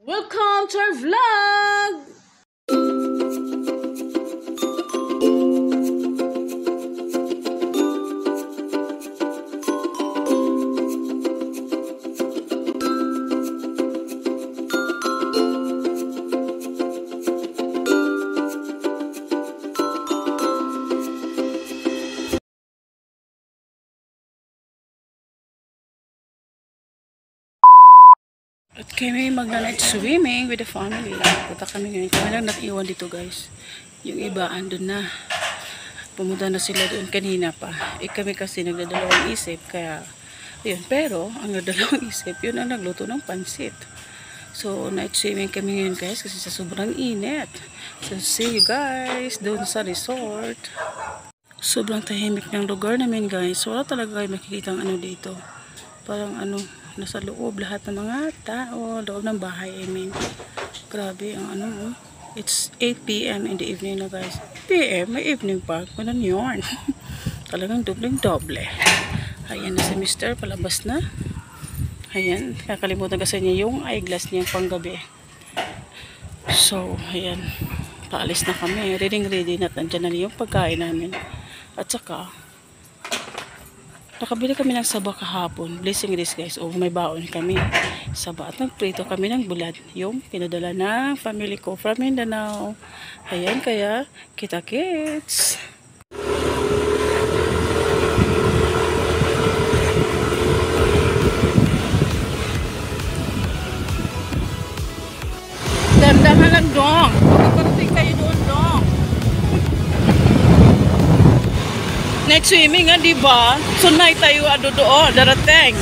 Welcome to our vlog! At kami mag-night swimming with the family. Punta kami ngayon. Kami lang nag-iwan dito guys. Yung iba andun na. Pumunta na sila doon kanina pa. Kami kasi nagdadalawang isip. Kaya, yun. Pero, ang nagdadalawang isip, yun ang nagluto ng pansit. So, night swimming kami ngayon guys. Kasi sa sobrang init. So, see you guys doon sa resort. Sobrang tahimik ng lugar namin guys. Wala talaga kayo makikita ang ano dito. Parang ano, nasa loob lahat ng mga tao, loob ng bahay, I mean. Grabe ang ano, it's 8 PM in the evening na guys. PM, may evening park, ganun yun. Talagang dobleng-doble. Ayan na si Mr. palabas na. Ayan, kakalimutan kasi niya yung eyeglass niya panggabi. So, ayan, paalis na kami. Ready na, nandyan na yung pagkain namin. At saka, nakabili kami ng saba kahapon. Blessing this guys. O may baon kami. Saba. At nagprito kami ng bulad. Yung pinadala ng family ko from Mindanao. Ayan kaya. Kita kits. Dandahan lang dong. Pagkakarating kayo doon dong. Next swimming nga, diba? So, night tayo doon, darating.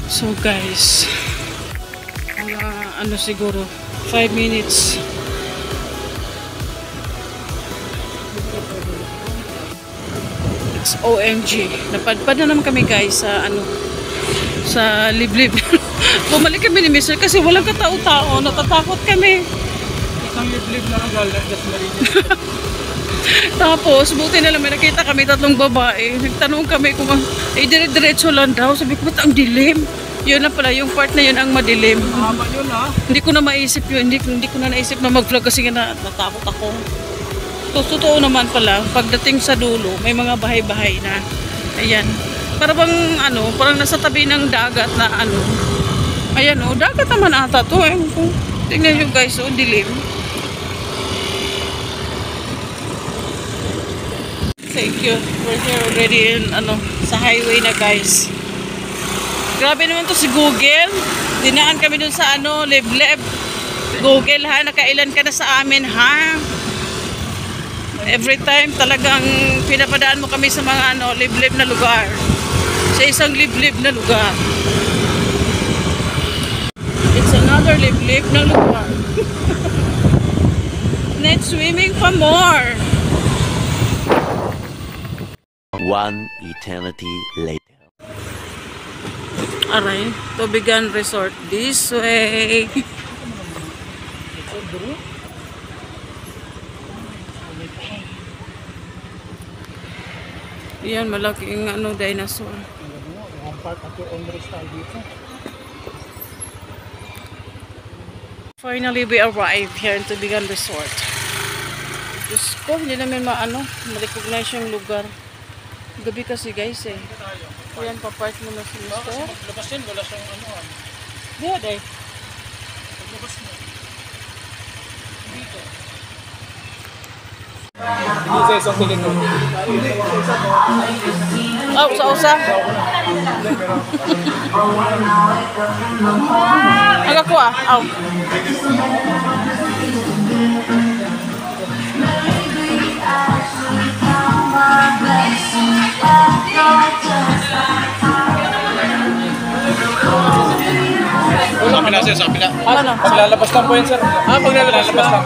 So, guys, ano siguro, 5 minutes. It's OMG. Napadpad na naman kami, guys, sa, ano, sa liblib. Bumalik kami ni Mr. kasi walang katao-tao. Natatakot kami. Isang liblib na ang galat, just marina. Tapos, buti na lang may nakita kami tatlong babae. Nagtanong kami kung dire-diretso lang daw. Sabi ko, ba't ang dilim? Yun na pala, yung part na yun ang madilim. Mahaba yun ha? Hindi ko na maisip yun. Hindi ko na naisip na mag-vlog kasi natakot ako. So, totoo naman pala, pagdating sa dulo, may mga bahay-bahay na. Ayan. Para bang, ano, parang nasa tabi ng dagat na ano. Ayan o, dagat naman ata to. Tingnan nyo guys, o, dilim. Thank you. We're here already in, ano, sa highway na guys. Grabe naman to si Google. Dinaan kami dun sa ano, liblib. Google ha, nakailan ka na sa amin ha. Every time talagang pinapadaan mo kami sa mga ano, liblib na lugar. Sa isang liblib na lugar. It's another liblib na lugar. Night swimming for more. One eternity later. Aray, Tubigan Resort this way. Yan, malaking ano, dinosaur. Finally, we arrived here in Tubigan Resort. Diyos ko, hindi namin ma-recognize yung lugar. Gabi kasi guys eh. Ayan, pa-park mo na si Mr. Maglabas yan, wala siyang ano. Diyan eh. Maglabas mo. Dito. Dito sa isang pilit. Oh, usa-usa. Agak ko ah. Oh. Wala ka na sir, sa kapila. Ano? Paglalabas lang po yun sir. Paglalabas lang.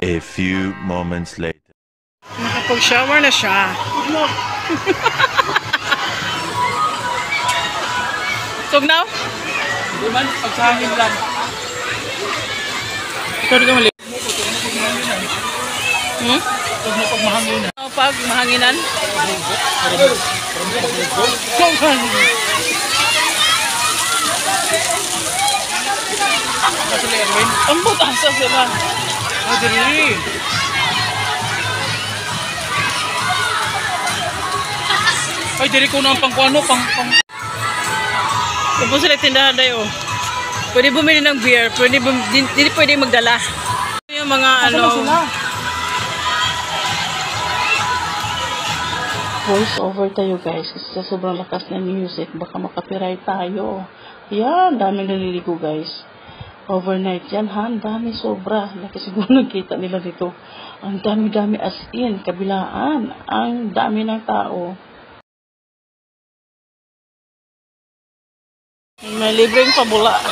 A few moments later. Nakapag-shower na siya. Tugnaw? Di man, pagsahangin lang. Ito rin mali. Pag mo pag mahangin na. Pag mahanginan? Kasi ni Erwin. Ang butasa sila. Ah, diri. Ay, diri ko na ang pangkuano, pang... Tapos sila tindahan tayo. Pwede bumili ng beer. Hindi pwede magdala. Yung mga ano... Voice over tayo guys. Kasi sa sobrang lakas ng music, baka makapiright tayo. Yan, daming naliligo guys. Overnight yan ha, ang dami sobra. Laki siguro nagkita nila dito. Ang dami-dami as in, kabilaan. Ang dami ng tao. May libreng pabula.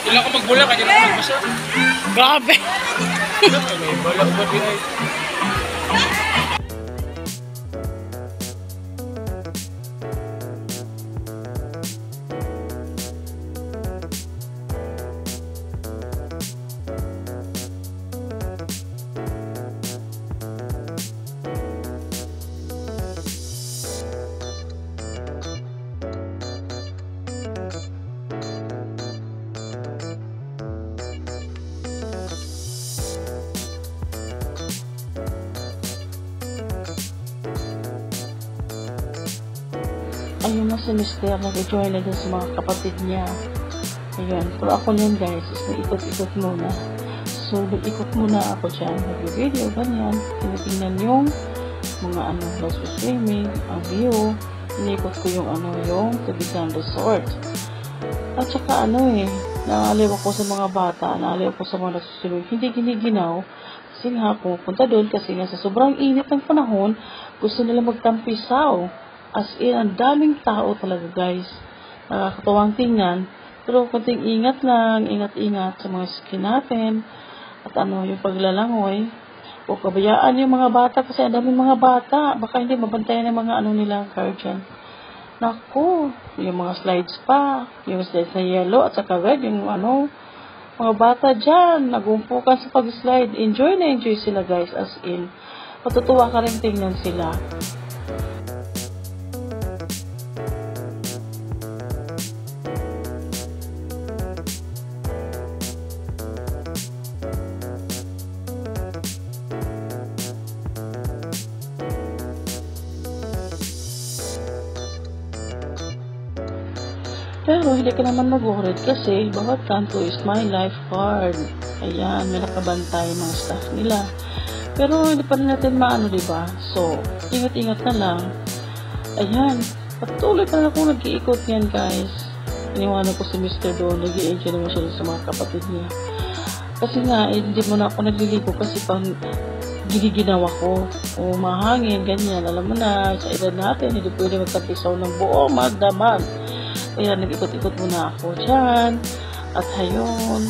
Ilang ka magbula, kaya na magbasa. Grabe. Balak ba din ay? Ayun na si Mister, nag-join na dun sa mga kapatid niya. Ayun, pero ako nun guys, is naikot-ikot muna. So, ikot muna ako dyan, nag-video, ganyan. Tinitingnan yung mga ano, swimming, ang view. Inikot ko yung ano, yung Tubigan Resort. At saka ano naaliw ako sa mga bata, naaliw ako sa mga nagsuswimming. Hindi giniginaw. Kasi nga pupunta doon kasi nga sa sobrang init ng panahon, gusto nila magtampisaw. As in, ang daming tao talaga guys. Nakakatuwang tingnan. Pero kunting ingat lang, ingat-ingat sa mga skin natin. At ano, yung paglalangoy. O kabayaan yung mga bata kasi ang daming mga bata. Baka hindi mabantayan ng mga ano nila, guardian. Naku, yung mga slides pa. Yung slides na yellow at saka red, yung ano, mga bata dyan, nagumpukan sa pag-slide. Enjoy na enjoy sila guys, as in. Matutuwa ka rin tingnan sila. Pero hindi ka naman mag-worried kasi bawat kanto is my lifeguard. Ayan, may nakabantay mga staff nila. Pero hindi pa rin natin maano, diba? So, ingat-ingat na lang. Ayan, patuloy pa rin ako nag-iikot yan guys. Iniwanan ko si Mr. doon, nag-i-enjoy naman siya sa mga kapatid niya. Kasi nga, hindi mo na ako nagliligo kasi pang giniginaw ako. O mahangin, ganyan. Alam mo na, sa edad natin, hindi pwede magkapisaw ng buo, magdamag. Kaya nag-ikot-ikot muna ako dyan. At hayon.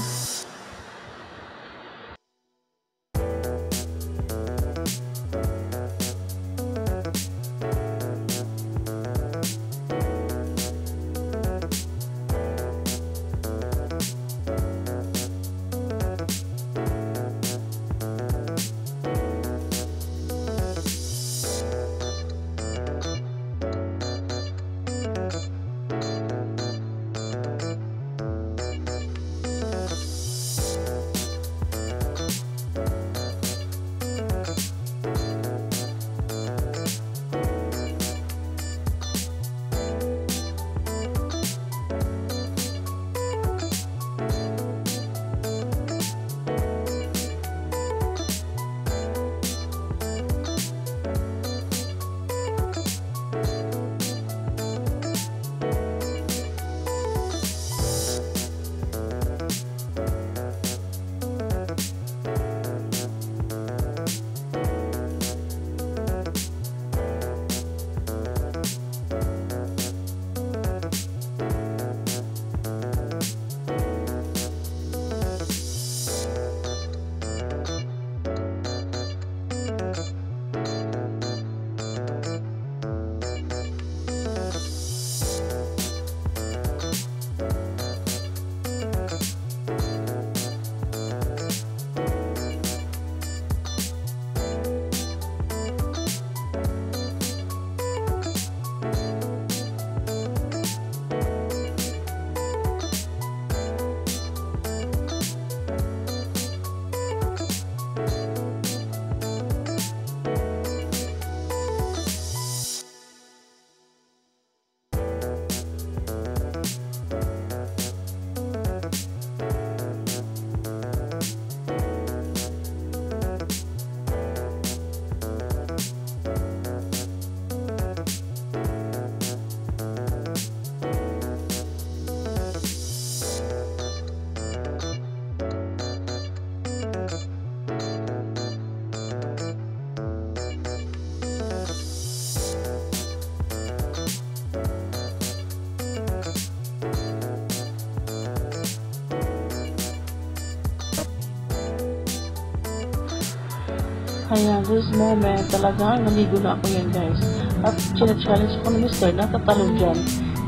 Kaya this moment, talagang naligo na ako yan guys. At challenge ko ni Mr. natatalo dyan.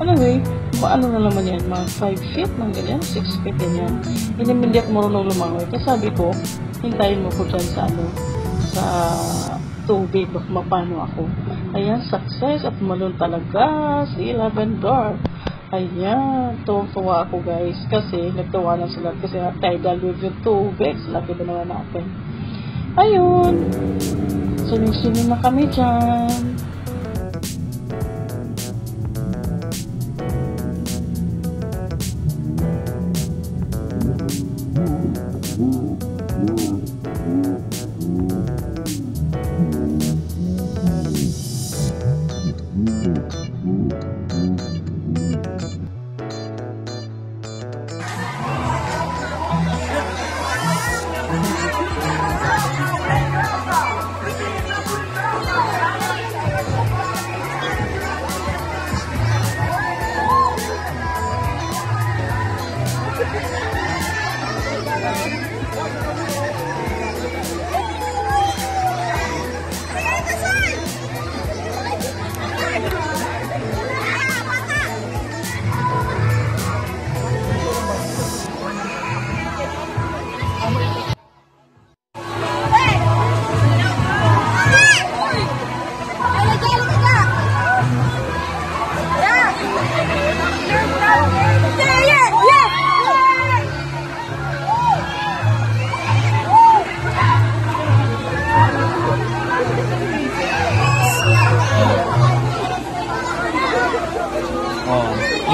Anyway, ano na naman yan, mga 5 feet, mga ganyan, 6 feet ganyan. Hindi ako marunong lumangoy. Kaya sabi ko, hintayin mo ko dyan sa sa tubig, baka mapano ako. Ayan, success at malun talaga si Lavender. Ayan, tuwa ako guys kasi nagtawanan sila kasi tidal wave yung tubig. Laki ba naman natin? Ayun, swimming na kami dyan.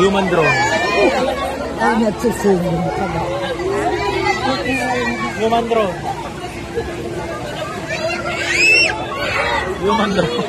Human drone. Ay, nagsusingin ka ba? Human drone. Human drone.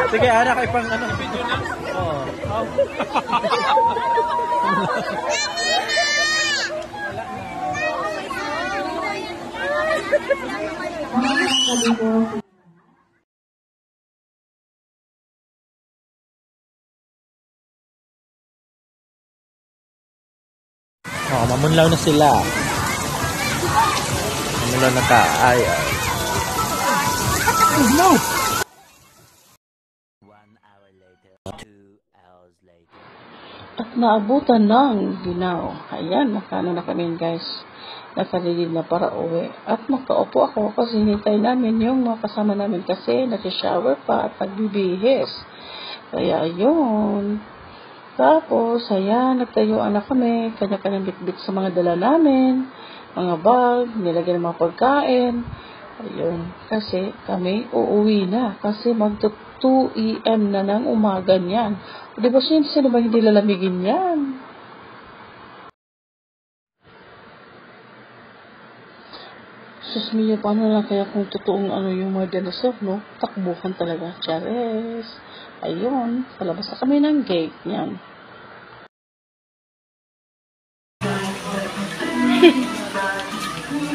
Sige, anak, ipang ano. Oo. Oh, mamunlaw na sila. Mamunlaw na ka. Ay. No! 1 hour later, 2 hours later. At naabutan ng Ginaw. Ayan, nakano na kami guys. Nakalilid na para uwi. At nakaupo ako kasi hinintay namin yung mga kasama namin kasi nag-shower pa at nagbibihis. Kaya ayun. Tapos, ayan, nagtayuan na kami. Kanya-kanyang bitbit sa mga dala namin. Mga bag, nilagyan ng mga pagkain. Ayun, kasi kami uuwi na. Kasi mag-2 AM na ng umaga niyan. O diba sino ba hindi lalamigin yan? Sus mio, paano na kaya kung totoong ano yung mga dinosaur, no? Takbuhan talaga. Chares. Ayun, palabas na kami ng gate niyan.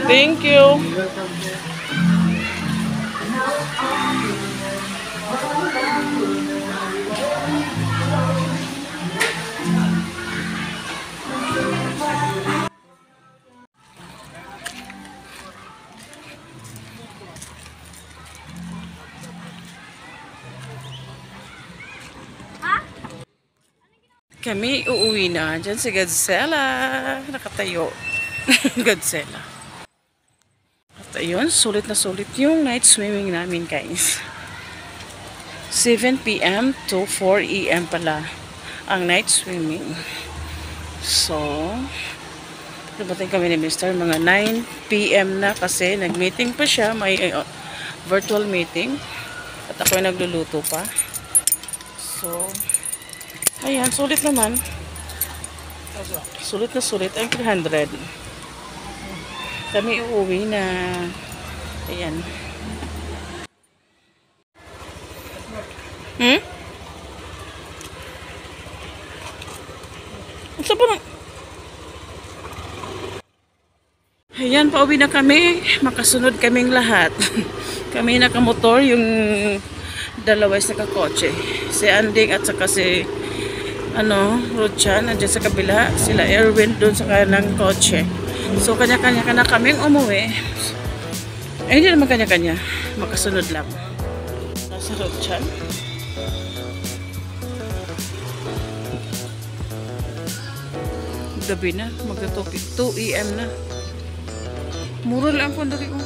Thank you. Kami uuwi na dyan sa Godzilla. Nakatayo. Godzilla. At ayun, sulit na sulit yung night swimming namin guys. 7 PM to 4 AM pala ang night swimming. So, Dumating kami ni Mr. mga 9 PM na kasi nag-meeting pa siya. May virtual meeting. At ako ay nagluluto pa. So, ayan, sulit naman. Sulit na sulit ang 300. Kami uuwi na. Ayan. Saan pa na? Ayan, pauwi na kami. Makasunod kaming lahat. Kami nakamotor, yung dalawa is nakakotse. Si Anding at saka si Rodchan, nandiyan sa kabila. Sila Erwin doon sa kanang kotse. So, kanya-kanya ka na kaming umuwi. Eh, hindi naman kanya-kanya. Makasunod lang. Nasa Rodchan. Gabi na. Magta-2 AM na. Mura lang po dari ko.